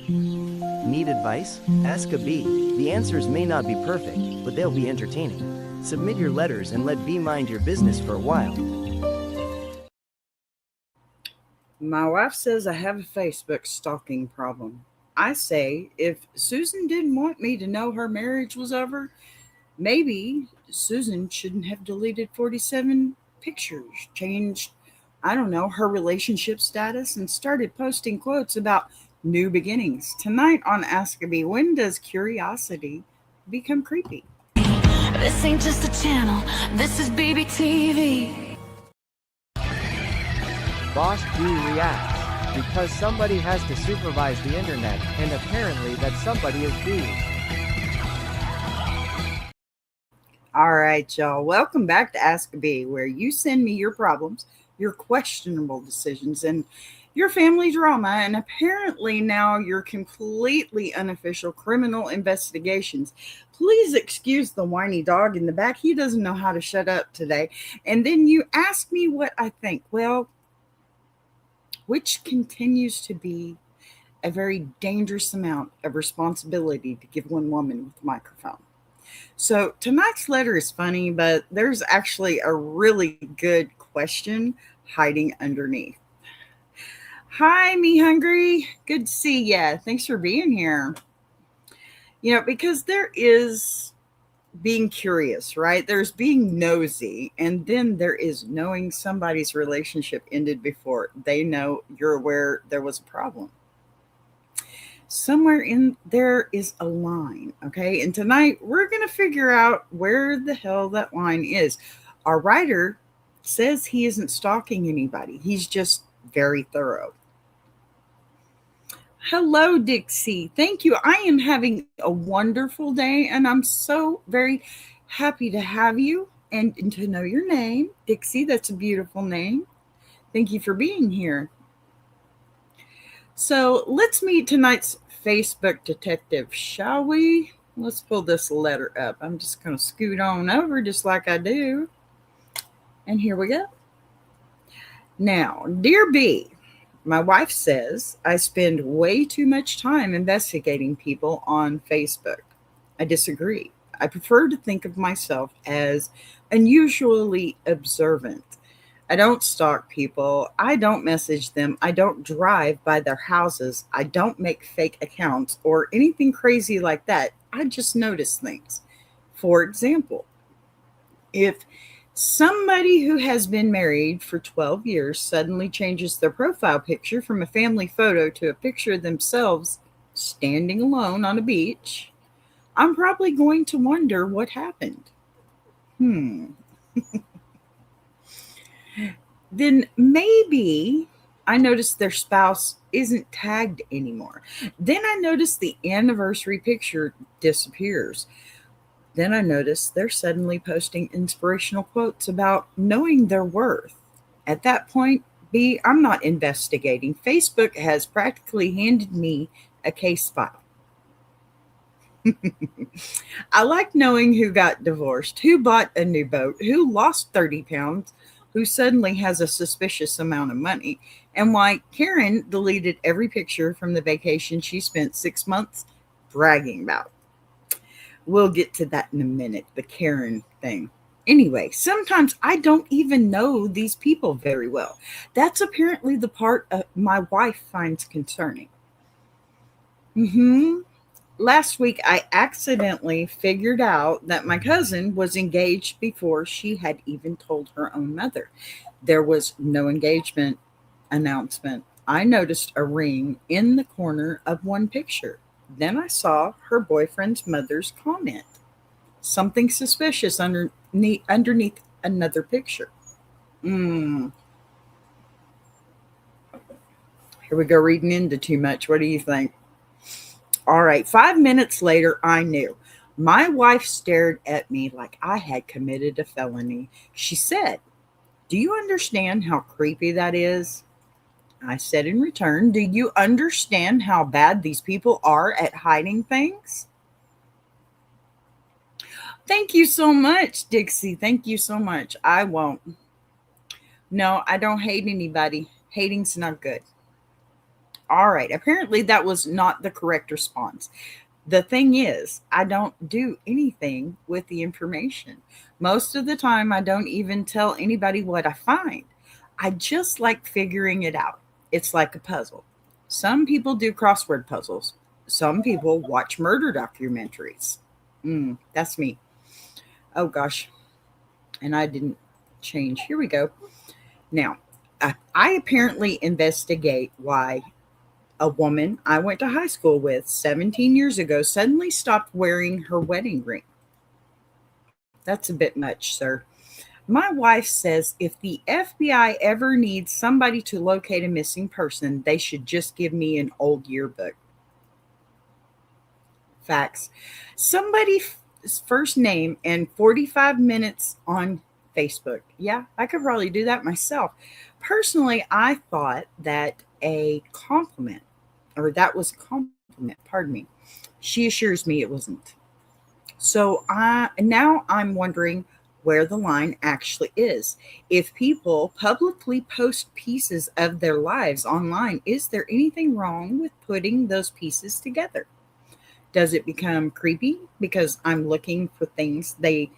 Need advice? Ask a bee. The answers may not be perfect, but they'll be entertaining. Submit your letters and let bee mind your business for a while. My wife says I have a Facebook stalking problem. I say if Susan didn't want me to know her marriage was over, maybe Susan shouldn't have deleted 47 pictures, changed, I don't know, her relationship status, and started posting quotes about new beginnings. Tonight on Ask a Bee, when does curiosity become creepy? This ain't just a channel, this is BBTV. Boss Bee reacts. Because somebody has to supervise the internet, and apparently that somebody is B. All right, y'all. Welcome back to Ask a Bee, where you send me your problems, your questionable decisions, and your family drama, and apparently now your completely unofficial criminal investigations. Please excuse the whiny dog in the back. He doesn't know how to shut up today. And then you ask me what I think. Well, which continues to be a very dangerous amount of responsibility to give one woman with a microphone. So tonight's letter is funny, but there's actually a really good question hiding underneath. Hi, me hungry. Good to see ya. Thanks for being here. Because there is being curious, right? There's being nosy, and then there is knowing somebody's relationship ended before they know you're aware there was a problem. Somewhere in there is a line, okay? And tonight we're going to figure out where the hell that line is. Our writer says he isn't stalking anybody, he's just very thorough. Hello, Dixie. Thank you. I am having a wonderful day, and I'm so very happy to have you and to know your name. Dixie, that's a beautiful name. Thank you for being here. So let's meet tonight's Facebook detective, shall we? Let's pull this letter up. I'm just going to scoot on over just like I do. And here we go. Now, dear B, my wife says I spend way too much time investigating people on Facebook. I disagree. I prefer to think of myself as unusually observant. I don't stalk people. I don't message them. I don't drive by their houses. I don't make fake accounts or anything crazy like that. I just notice things. For example, if somebody who has been married for 12 years suddenly changes their profile picture from a family photo to a picture of themselves standing alone on a beach, I'm probably going to wonder what happened. Then maybe I noticed their spouse isn't tagged anymore. Then I notice the anniversary picture disappears. Then I notice they're suddenly posting inspirational quotes about knowing their worth. At that point, B, I'm not investigating. Facebook has practically handed me a case file. I like knowing who got divorced, who bought a new boat, who lost 30 pounds, who suddenly has a suspicious amount of money, and why Karen deleted every picture from the vacation she spent 6 months bragging about. We'll get to that in a minute, the Karen thing. Anyway, sometimes I don't even know these people very well. That's apparently the part my wife finds concerning. Last week, I accidentally figured out that my cousin was engaged before she had even told her own mother. There was no engagement announcement. I noticed a ring in the corner of one picture. Then I saw her boyfriend's mother's comment. Something suspicious underneath another picture. Here we go reading into too much. What do you think? All right, 5 minutes later, I knew. My wife stared at me like I had committed a felony. She said, "Do you understand how creepy that is?" I said in return, "Do you understand how bad these people are at hiding things?" Thank you so much, Dixie. Thank you so much. I won't. No, I don't hate anybody. Hating's not good. All right. Apparently, that was not the correct response. The thing is, I don't do anything with the information. Most of the time, I don't even tell anybody what I find. I just like figuring it out. It's like a puzzle. Some people do crossword puzzles, some people watch murder documentaries. That's me. Oh, gosh. And I didn't change. Here we go. Now, I apparently investigate why a woman I went to high school with 17 years ago suddenly stopped wearing her wedding ring. That's a bit much, sir. My wife says if the FBI ever needs somebody to locate a missing person, they should just give me an old yearbook. Facts. Somebody's first name and 45 minutes on Facebook. Yeah, I could probably do that myself. Personally, I thought that a compliment, or that was a compliment, pardon me. She assures me it wasn't. So now I'm wondering where the line actually is. If people publicly post pieces of their lives online, is there anything wrong with putting those pieces together? Does it become creepy because I'm looking for things they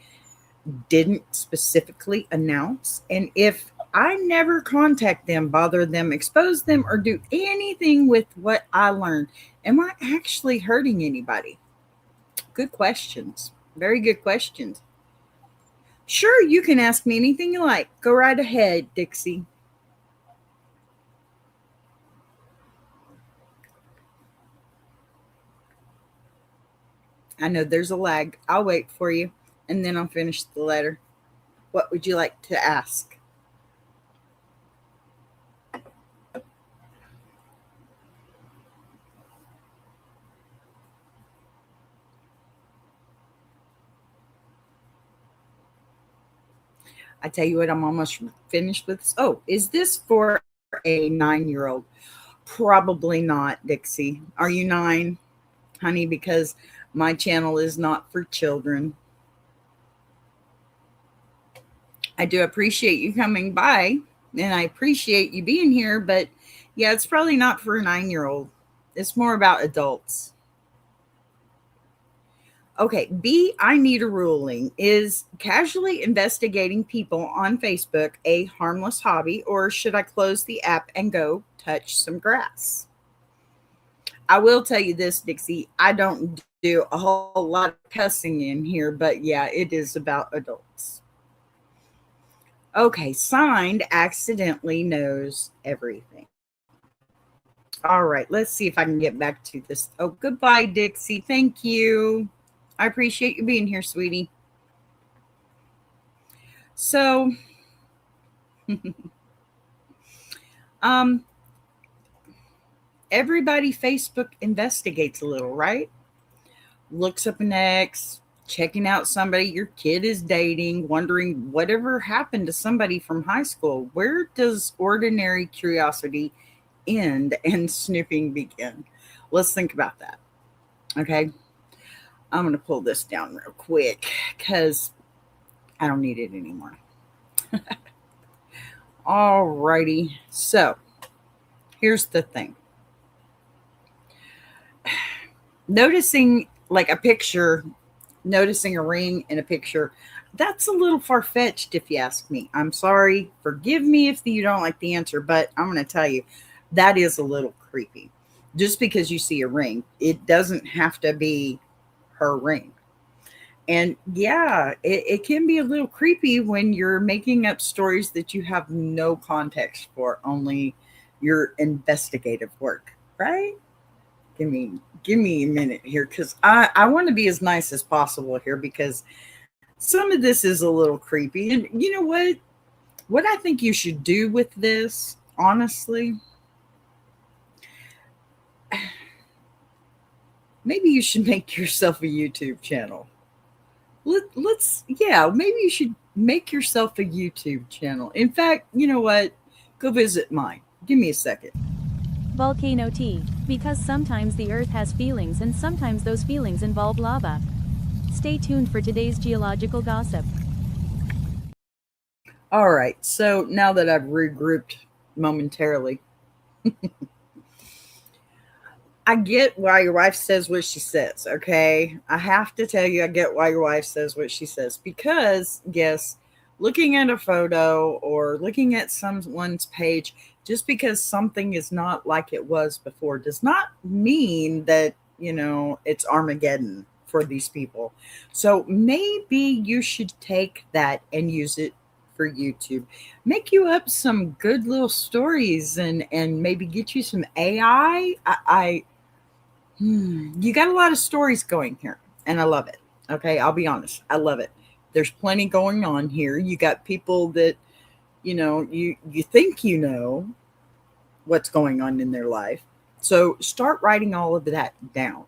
didn't specifically announce? And if I never contact them, bother them, expose them, or do anything with what I learned, am I actually hurting anybody? Good questions. Very good questions. Sure, you can ask me anything you like. Go right ahead, Dixie. I know there's a lag. I'll wait for you, and then I'll finish the letter. What would you like to ask? I tell you what, I'm almost finished with this. Oh, is this for a 9-year-old? Probably not, Dixie. Are you 9, honey? Because my channel is not for children. I do appreciate you coming by, and I appreciate you being here, but yeah, it's probably not for a 9-year-old. It's more about adults. Okay, B, I need a ruling. Is casually investigating people on Facebook a harmless hobby, or should I close the app and go touch some grass? I will tell you this, Dixie. I don't do a whole lot of cussing in here, but yeah, it is about adults. Okay, signed, accidentally knows everything. All right, let's see if I can get back to this. Oh, goodbye, Dixie. Thank you. I appreciate you being here, sweetie. So, everybody Facebook investigates a little, right? Looks up an ex, checking out somebody your kid is dating, wondering whatever happened to somebody from high school. Where does ordinary curiosity end and snooping begin? Let's think about that. Okay. I'm going to pull this down real quick because I don't need it anymore. All righty. So here's the thing. Noticing like a picture, noticing a ring in a picture, that's a little far-fetched if you ask me. I'm sorry. Forgive me if you don't like the answer, but I'm going to tell you that is a little creepy. Just because you see a ring, it doesn't have to be her ring. And yeah, it can be a little creepy when you're making up stories that you have no context for, only your investigative work, right? Give me a minute here, because I want to be as nice as possible here, because some of this is a little creepy. And you know what I think you should do with this, honestly, maybe you should make yourself a YouTube channel. Maybe you should make yourself a YouTube channel. In fact, you know what? Go visit mine. Give me a second. Volcano Tea, because sometimes the earth has feelings and sometimes those feelings involve lava. Stay tuned for today's geological gossip. All right, so now that I've regrouped momentarily, I get why your wife says what she says, okay? I have to tell you, I get why your wife says what she says because, yes, looking at a photo or looking at someone's page, just because something is not like it was before does not mean that, it's Armageddon for these people. So maybe you should take that and use it for YouTube. Make you up some good little stories and maybe get you some AI. You got a lot of stories going here, and I love it. Okay, I'll be honest, I love it. There's plenty going on here. You got people that you think what's going on in their life. So start writing all of that down.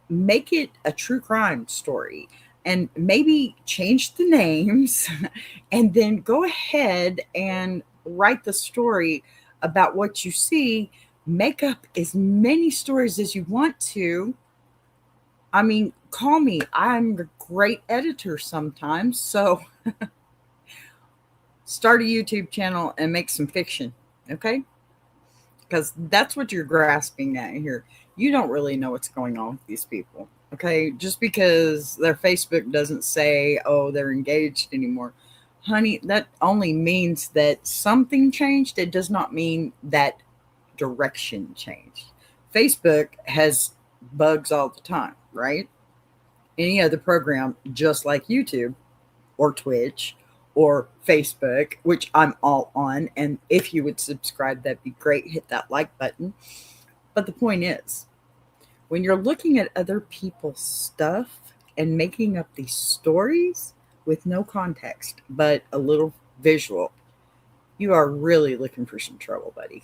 Make it a true crime story and maybe change the names and then go ahead and write the story about what you see. Make up as many stories as you want to. I mean, call me. I'm a great editor sometimes. So start a YouTube channel and make some fiction. Okay. Because that's what you're grasping at here. You don't really know what's going on with these people. Okay. Just because their Facebook doesn't say, oh, they're engaged anymore. Honey, that only means that something changed. It does not mean that direction changed. Facebook has bugs all the time, right? Any other program, just like YouTube or Twitch or Facebook, which I'm all on. And if you would subscribe, that'd be great. Hit that like button. But the point is, when you're looking at other people's stuff and making up these stories with no context, but a little visual, you are really looking for some trouble, buddy.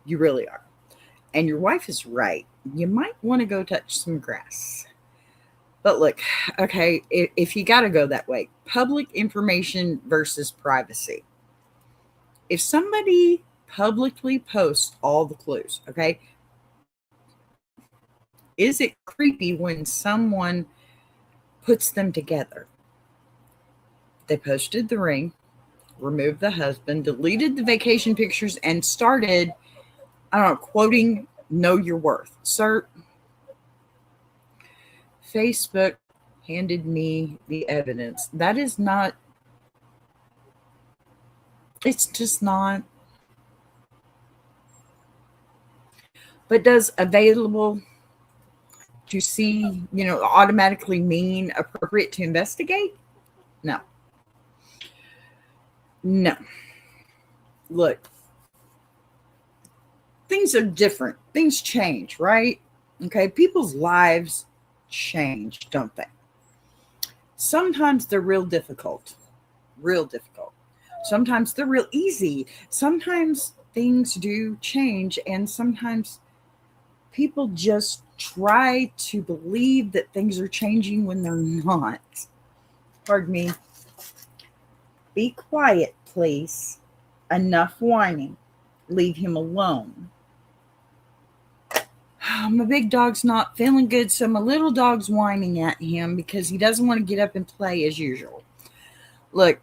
You really are. And your wife is right. You might want to go touch some grass. But look, okay, if you got to go that way, public information versus privacy. If somebody publicly posts all the clues, okay, is it creepy when someone puts them together? They posted the ring, removed the husband, deleted the vacation pictures, and started, I don't know, quoting "Know Your Worth." Sir, Facebook handed me the evidence. That is not, it's just not. But does available to see, automatically mean appropriate to investigate? No. No. Look, things are different. Things change, right? Okay. People's lives change, don't they? Sometimes they're real difficult. Real difficult. Sometimes they're real easy. Sometimes things do change, and sometimes people just try to believe that things are changing when they're not. Pardon me. Be quiet, please. Enough whining. Leave him alone. My big dog's not feeling good, so my little dog's whining at him because he doesn't want to get up and play as usual. Look,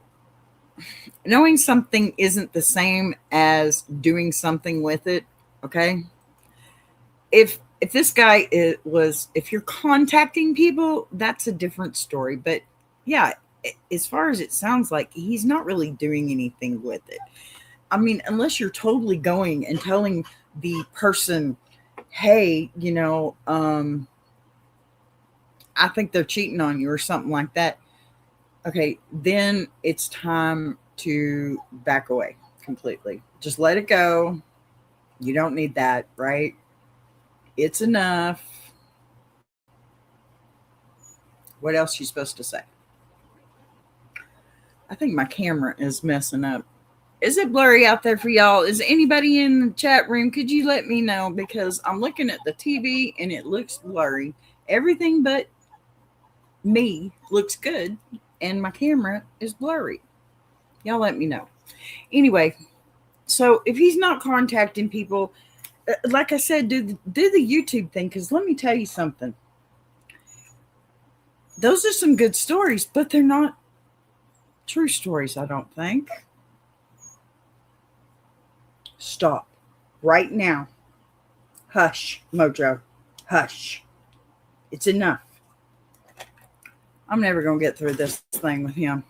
knowing something isn't the same as doing something with it, okay? If this guy if you're contacting people, that's a different story. But yeah, as far as it sounds like, he's not really doing anything with it. I mean, unless you're totally going and telling the person, hey, I think they're cheating on you or something like that. Okay, then it's time to back away completely. Just let it go. You don't need that, right? It's enough. What else are you supposed to say? I think my camera is messing up. Is it blurry out there for y'all? Is anybody in the chat room? Could you let me know? Because I'm looking at the TV and it looks blurry. Everything but me looks good and my camera is blurry. Y'all let me know. Anyway, so if he's not contacting people, like I said, do the YouTube thing, because let me tell you something. Those are some good stories, but they're not true stories, I don't think. Stop right now. Hush, Mojo. Hush. It's enough. I'm never going to get through this thing with him.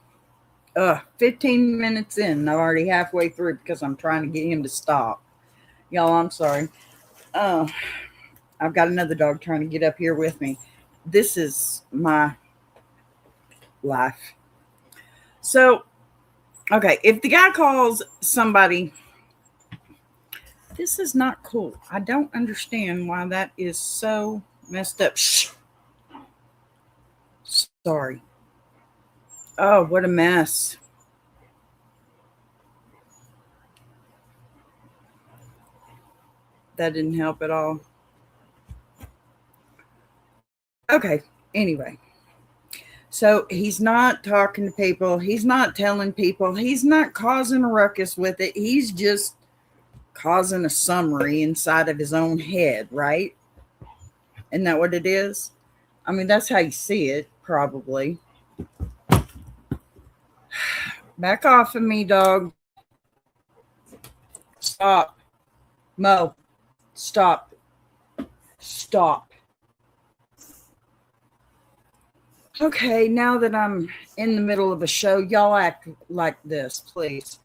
15 minutes in. I'm already halfway through because I'm trying to get him to stop. Y'all, I'm sorry. I've got another dog trying to get up here with me. This is my life. So, okay, if the guy calls somebody, this is not cool. I don't understand why that is so messed up. Shh. Sorry. Oh, what a mess. That didn't help at all. Okay, anyway. So he's not talking to people. He's not telling people. He's not causing a ruckus with it. He's just causing a summary inside of his own head, right? Isn't that what it is? I mean, that's how you see it, probably. Back off of me, dog. Stop. Mo. Stop. Stop. Okay, now that I'm in the middle of a show, y'all act like this, please.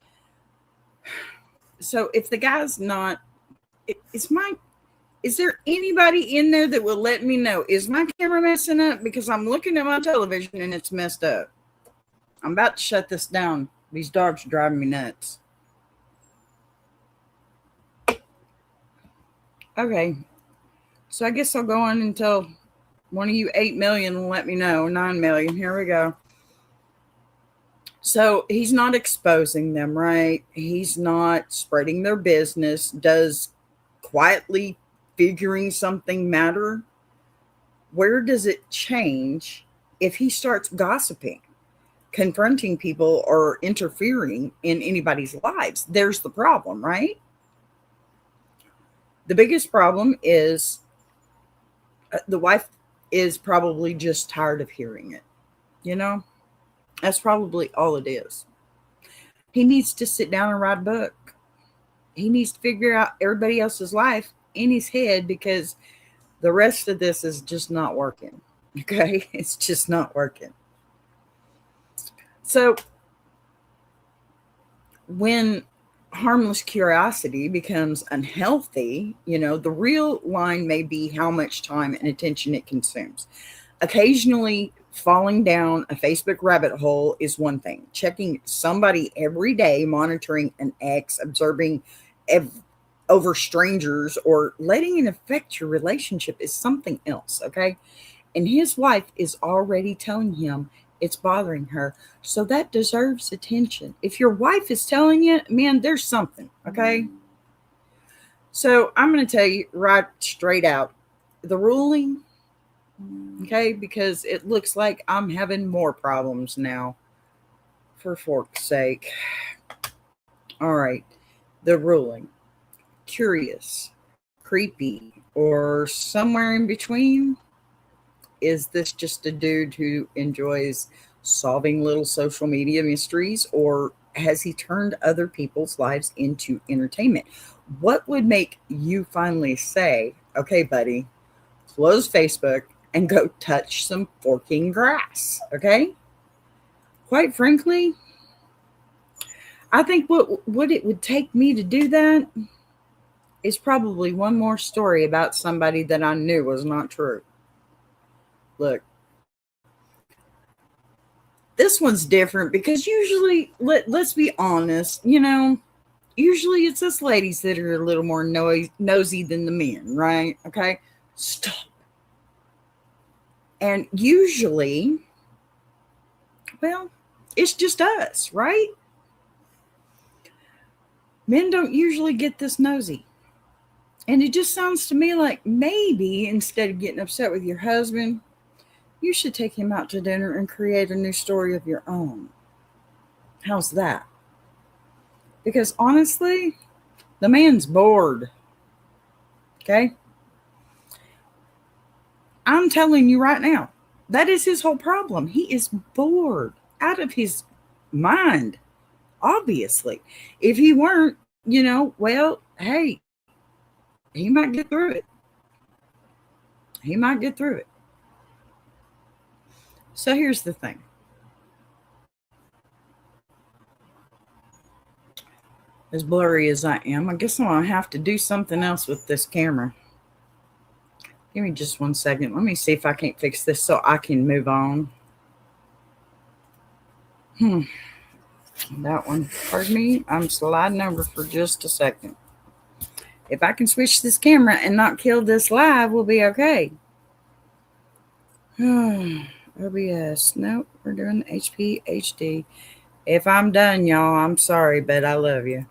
So if the guy's not, is there anybody in there that will let me know? Is my camera messing up? Because I'm looking at my television and it's messed up. I'm about to shut this down. These dogs are driving me nuts. Okay. So I guess I'll go on until one of you 8 million will let me know. 9 million. Here we go. So he's not exposing them, right? He's not spreading their business. Does quietly figuring something matter? Where does it change if he starts gossiping, confronting people, or interfering in anybody's lives? There's the problem, right? The biggest problem is the wife is probably just tired of hearing it. You know, that's probably all it is. He needs to sit down and write a book. He needs to figure out everybody else's life in his head, because the rest of this is just not working. Okay? It's just not working. So when harmless curiosity becomes unhealthy, the real line may be how much time and attention it consumes. Occasionally falling down a Facebook rabbit hole is one thing. Checking somebody every day, monitoring an ex, observing over strangers, or letting it affect your relationship is something else, okay? And his wife is already telling him it's bothering her. So that deserves attention. If your wife is telling you, man, there's something, okay? So I'm going to tell you right straight out the ruling, okay? Because it looks like I'm having more problems now, for fork's sake. All right. The ruling. Curious, creepy, or somewhere in between? Is this just a dude who enjoys solving little social media mysteries, or has he turned other people's lives into entertainment? What would make you finally say, okay, buddy, close Facebook and go touch some forking grass, okay? Quite frankly, I think what it would take me to do that is probably one more story about somebody that I knew was not true. Look, this one's different because usually, let's be honest, usually it's us ladies that are a little more nosy than the men, right? Okay, stop. And usually, well, it's just us, right? Men don't usually get this nosy. And it just sounds to me like maybe instead of getting upset with your husband, you should take him out to dinner and create a new story of your own. How's that? Because honestly, the man's bored. Okay? I'm telling you right now, that is his whole problem. He is bored out of his mind, obviously. If he weren't, well, hey, he might get through it. He might get through it. So here's the thing. As blurry as I am, I guess I'm going to have to do something else with this camera. Give me just 1 second. Let me see if I can't fix this so I can move on. That one. Pardon me. I'm sliding over for just a second. If I can switch this camera and not kill this live, we'll be okay. OBS. Nope. We're doing HP HD. If I'm done, y'all, I'm sorry, but I love you.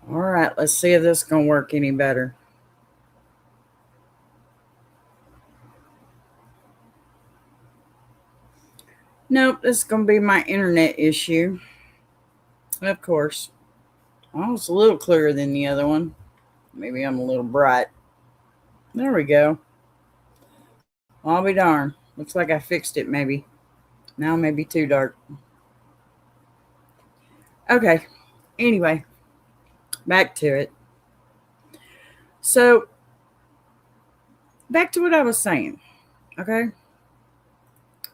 All right, let's see if this is going to work any better. Nope, this is going to be my internet issue. Of course. Oh, it's a little clearer than the other one. Maybe I'm a little bright. There we go. I'll be darned. Looks like I fixed it, maybe. Now maybe too dark. Okay. Anyway, back to it. So, back to what I was saying. Okay?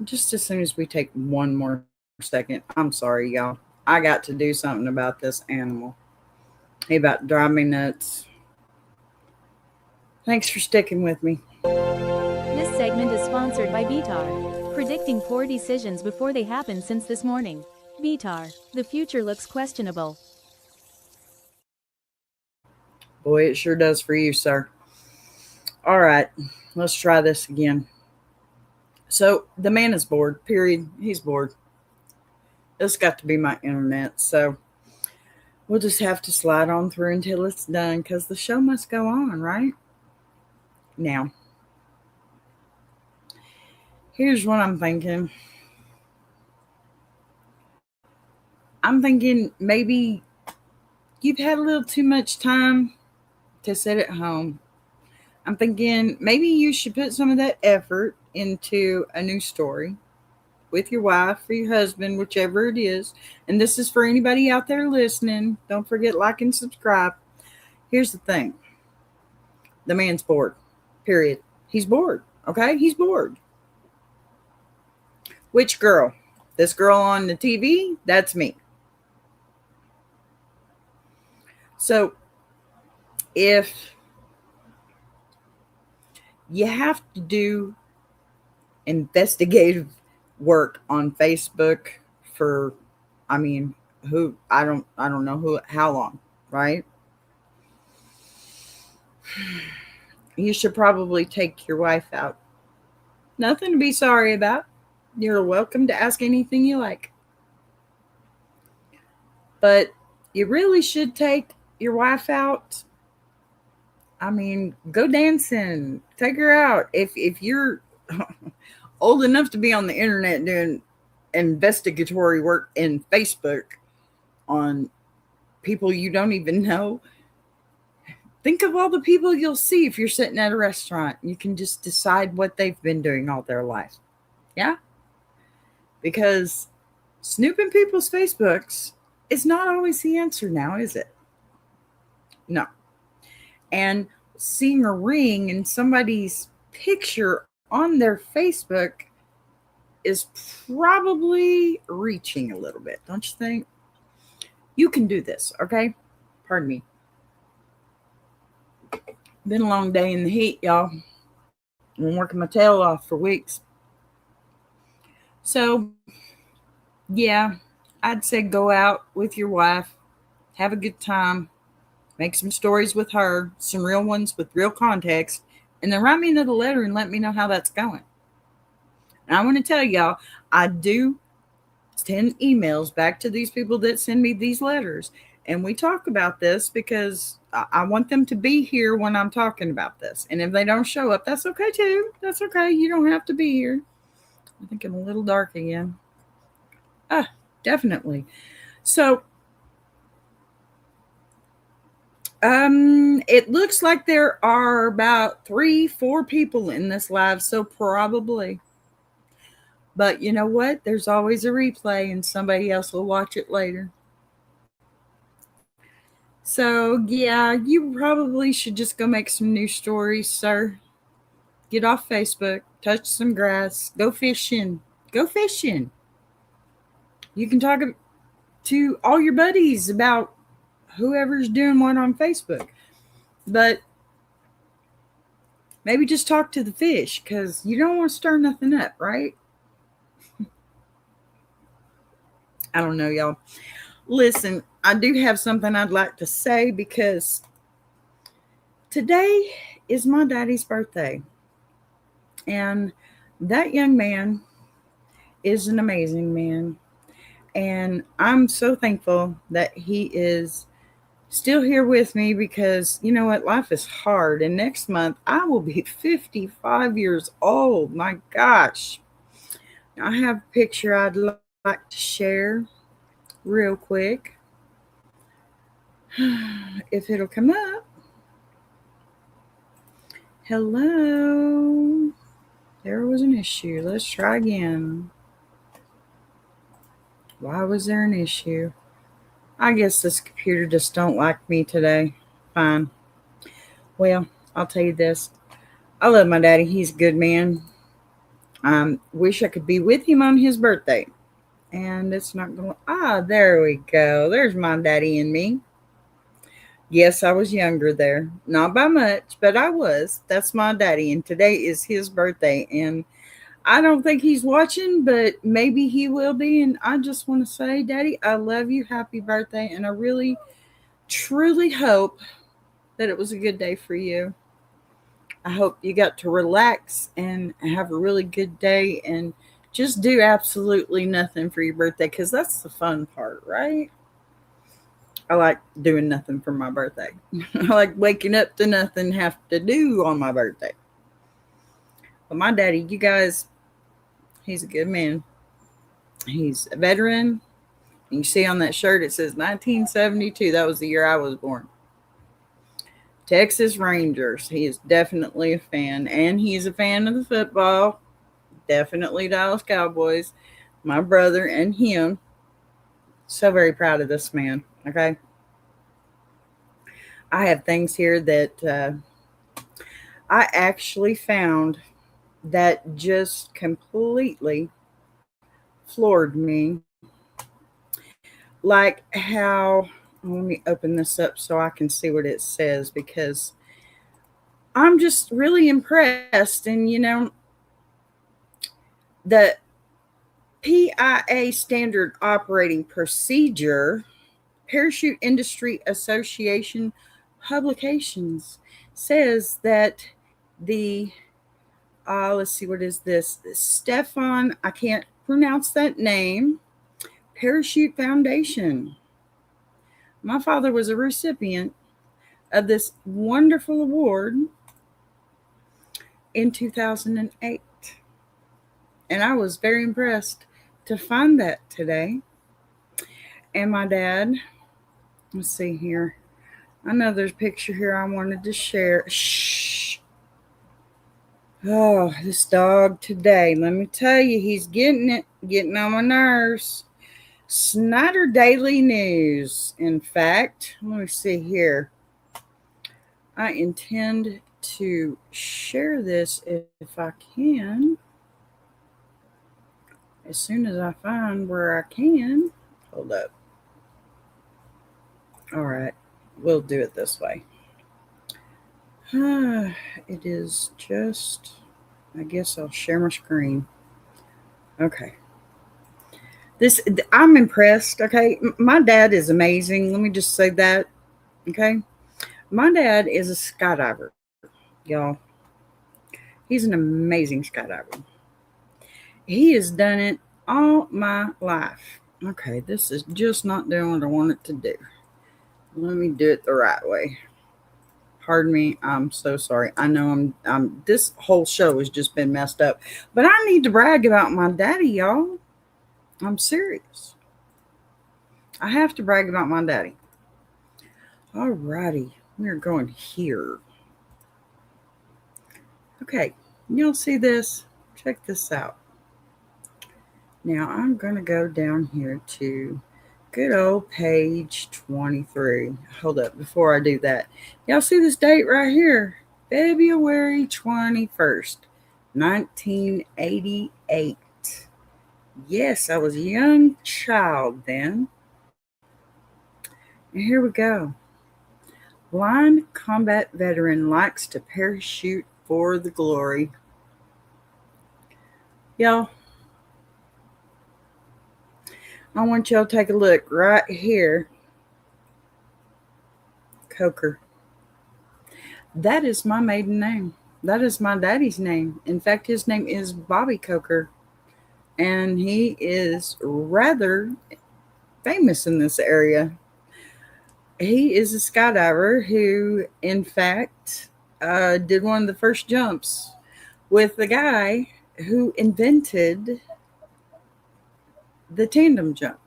Just as soon as we take one more second. I'm sorry, y'all. I got to do something about this animal. He about to drive me nuts. Thanks for sticking with me. This segment is sponsored by BTAR. Predicting poor decisions before they happen since this morning. BTAR, the future looks questionable. Boy, it sure does for you, sir. All right, let's try this again. So the man is bored, period. He's bored. It's got to be my internet, so we'll just have to slide on through until it's done because the show must go on, right? Now, here's what I'm thinking. I'm thinking maybe you've had a little too much time to sit at home. I'm thinking maybe you should put some of that effort into a new story with your wife or your husband, whichever it is. And this is for anybody out there listening. Don't forget, like and subscribe. Here's the thing. The man's bored, period. He's bored, okay? He's bored. Which girl? This girl on the TV? That's me. So, if you have to do investigative work on Facebook for, I don't know how long, right? You should probably take your wife out. Nothing to be sorry about. You're welcome to ask anything you like. But you really should take your wife out. Go dancing. Take her out. If you're old enough to be on the internet doing investigatory work in Facebook on people you don't even know, think of all the people you'll see if you're sitting at a restaurant. You can just decide what they've been doing all their life. Yeah? Because snooping people's Facebooks is not always the answer now, is it? No. And seeing a ring in somebody's picture on their Facebook is probably reaching a little bit, don't you think? You can do this, okay? Pardon me. Been a long day in the heat, y'all. I've been working my tail off for weeks. So, yeah, I'd say go out with your wife, have a good time, make some stories with her, some real ones with real context, and then write me another letter and let me know how that's going. And I want to tell y'all, I do send emails back to these people that send me these letters. And we talk about this because I want them to be here when I'm talking about this. And if they don't show up, that's okay too. That's okay. You don't have to be here. I think I'm a little dark again. Definitely. So, it looks like there are about 3-4 people in this live. So probably But you know what? There's always a replay and somebody else will watch it later. So, yeah, you probably should just go make some new stories, sir. Get off Facebook, touch some grass, go fishing. Go fishing. You can talk to all your buddies about whoever's doing what on Facebook. But maybe just talk to the fish because you don't want to stir nothing up, right? I don't know, y'all. Listen, I do have something I'd like to say because today is my daddy's birthday. And that young man is an amazing man. And I'm so thankful that he is still here with me because you know what? Life is hard. And next month, I will be 55 years old. My gosh. I have a picture I'd like to share real quick. If it'll come up. Hello. There was an issue. Let's try again. Why was there an issue? I guess this computer just don't like me today. Fine. Well, I'll tell you this. I love my daddy. He's a good man. Wish I could be with him on his birthday. And it's not going to... there we go. There's my daddy and me. Yes, I was younger there. Not by much, but I was. That's my daddy. And today is his birthday. And I don't think he's watching, but maybe he will be. And I just want to say, Daddy, I love you. Happy birthday. And I really, truly hope that it was a good day for you. I hope you got to relax and have a really good day and just do absolutely nothing for your birthday because that's the fun part, right? I like doing nothing for my birthday. I like waking up to nothing have to do on my birthday. But my daddy, you guys, he's a good man. He's a veteran. You see on that shirt, it says 1972. That was the year I was born. Texas Rangers. He is definitely a fan. And he's a fan of the football. Definitely Dallas Cowboys. My brother and him. So very proud of this man. Okay. I have things here that I actually found that just completely floored me. Like how, let me open this up so I can see what it says because I'm just really impressed. And, you know, the PIA Standard Operating Procedure, Parachute Industry Association publications says that the let's see, what is this? Stefan, I can't pronounce that name. Parachute Foundation. My father was a recipient of this wonderful award in 2008. And I was very impressed to find that today. And my dad, let's see here. I know there's a picture here I wanted to share. Shh. Oh, this dog today, let me tell you, he's getting on my nerves. Snyder Daily News. In fact, let me see here. I intend to share this if I can. As soon as I find where I can. Hold up. All right. We'll do it this way. It is just, I guess I'll share my screen. Okay. I'm impressed. Okay. My dad is amazing. Let me just say that. Okay. My dad is a skydiver, y'all. He's an amazing skydiver. He has done it all my life. Okay. This is just not doing what I want it to do. Let me do it the right way. Pardon me. I'm so sorry. I know this whole show has just been messed up. But I need to brag about my daddy, y'all. I'm serious. I have to brag about my daddy. All righty. We're going here. Okay. Y'all see this? Check this out. Now I'm going to go down here to good old page 23. Hold up, before I do that. Y'all see this date right here? February 21st, 1988. Yes, I was a young child then. And here we go. Blind combat veteran likes to parachute for the glory. Y'all, I want y'all to take a look right here. Coker. That is my maiden name. That is my daddy's name. In fact, his name is Bobby Coker. And he is rather famous in this area. He is a skydiver who, in fact, did one of the first jumps with the guy who invented the tandem jump,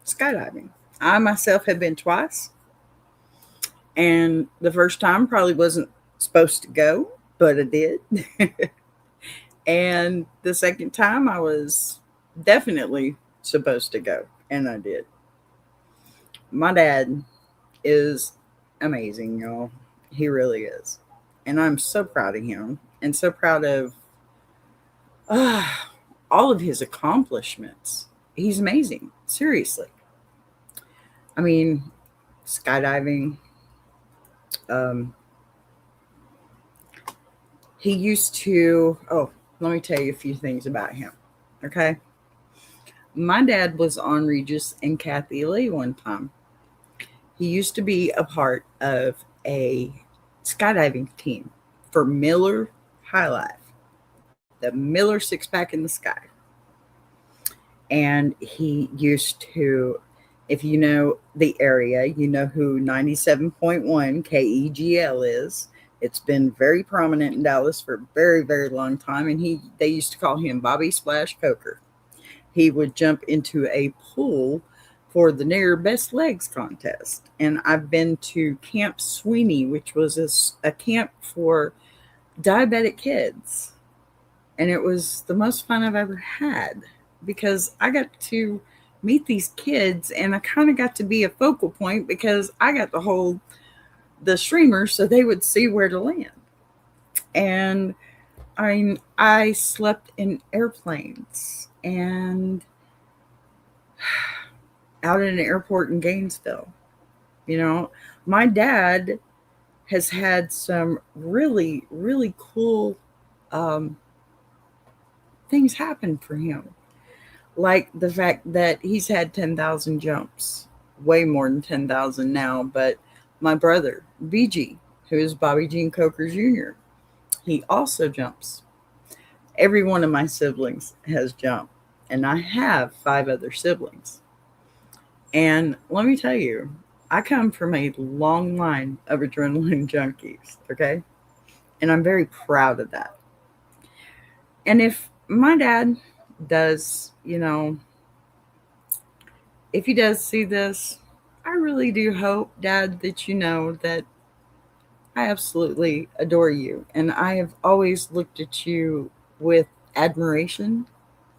skydiving. I myself have been twice. And the first time probably wasn't supposed to go, but I did. And the second time I was definitely supposed to go, and I did. My dad is amazing, y'all. He really is. And I'm so proud of him and so proud of all of his accomplishments. He's amazing. Seriously. I mean, skydiving. He used to, let me tell you a few things about him. Okay. My dad was on Regis and Kathy Lee one time. He used to be a part of a skydiving team for Miller High Life, the Miller Six Pack in the Sky. And he used to, if you know the area, you know who 97.1 KEGL is. It's been very prominent in Dallas for a very, very long time. And they used to call him Bobby Splash Coker. He would jump into a pool for the near best legs contest. And I've been to Camp Sweeney, which was a camp for diabetic kids. And it was the most fun I've ever had because I got to meet these kids and I kind of got to be a focal point because I got to hold the streamer so they would see where to land. And I slept in airplanes and out at an airport in Gainesville. You know, my dad has had some really, really cool things happen for him. Like the fact that he's had 10,000 jumps, way more than 10,000 now. But my brother, BG, who is Bobby Jean Coker Jr., he also jumps. Every one of my siblings has jumped, and I have 5 other siblings. And let me tell you, I come from a long line of adrenaline junkies, okay? And I'm very proud of that. And if my dad does, if he does see this, I really do hope, Dad, that you know that I absolutely adore you. And I have always looked at you with admiration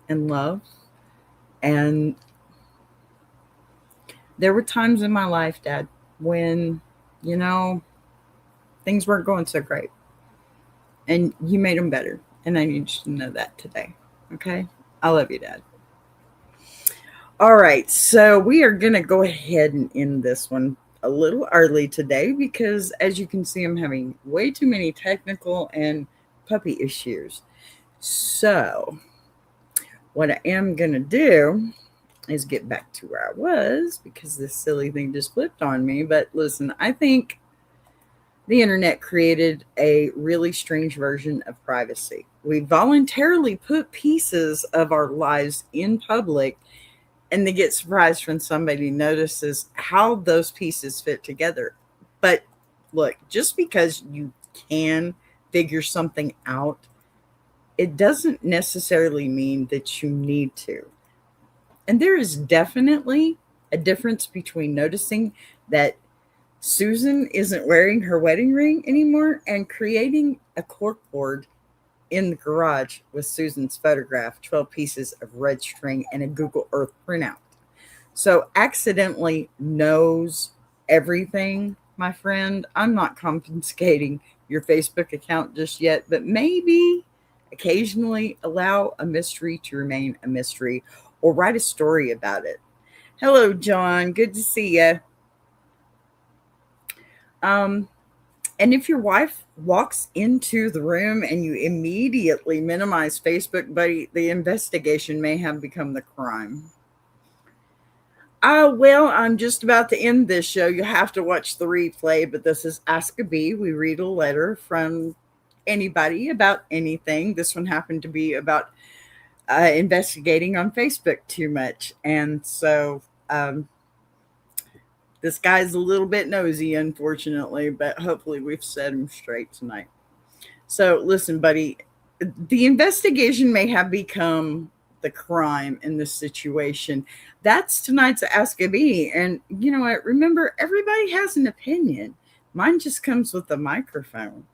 and love. And there were times in my life, Dad, when, things weren't going so great. And you made them better. And I need you to know that today. Okay? I love you, Dad. All right. So we are going to go ahead and end this one a little early today because, as you can see, I'm having way too many technical and puppy issues. So what I am going to do is get back to where I was because this silly thing just flipped on me. But listen, I think the internet created a really strange version of privacy. We voluntarily put pieces of our lives in public and they get surprised when somebody notices how those pieces fit together. But look, just because you can figure something out, it doesn't necessarily mean that you need to. And there is definitely a difference between noticing that Susan isn't wearing her wedding ring anymore and creating a corkboard in the garage with Susan's photograph, 12 pieces of red string, and a Google Earth printout. So accidentally knows everything, my friend. I'm not confiscating your Facebook account just yet, but maybe occasionally allow a mystery to remain a mystery or write a story about it. Hello, John. Good to see you. And if your wife walks into the room and you immediately minimize Facebook, buddy, the investigation may have become the crime. Well, I'm just about to end this show. You have to watch the replay, but this is Ask a Bee. We read a letter from anybody about anything. This one happened to be about investigating on Facebook too much. And so this guy's a little bit nosy, unfortunately, but hopefully we've set him straight tonight. So listen, buddy, the investigation may have become the crime in this situation. That's tonight's Ask a Bee. And you know what? Remember, everybody has an opinion. Mine just comes with a microphone.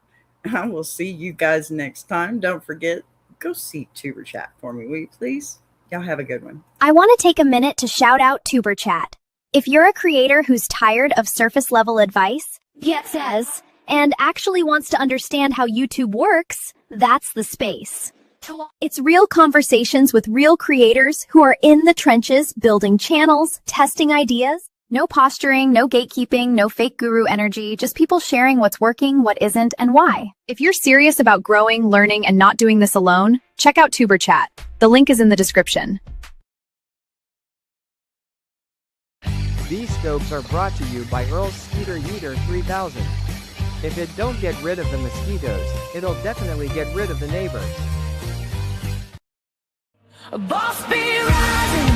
I will see you guys next time. Don't forget, go see Tuber Chat for me, will you please? Y'all have a good one. I want to take a minute to shout out Tuber Chat. If you're a creator who's tired of surface level advice, says, and actually wants to understand how YouTube works, that's the space. It's real conversations with real creators who are in the trenches, building channels, testing ideas. No posturing, no gatekeeping, no fake guru energy, just people sharing what's working, what isn't, and why. If you're serious about growing, learning, and not doing this alone, check out Tuber Chat. The link is in the description. These scopes are brought to you by Earl's Skeeter Yeeter 3000. If it don't get rid of the mosquitoes, it'll definitely get rid of the neighbors. A boss be rising.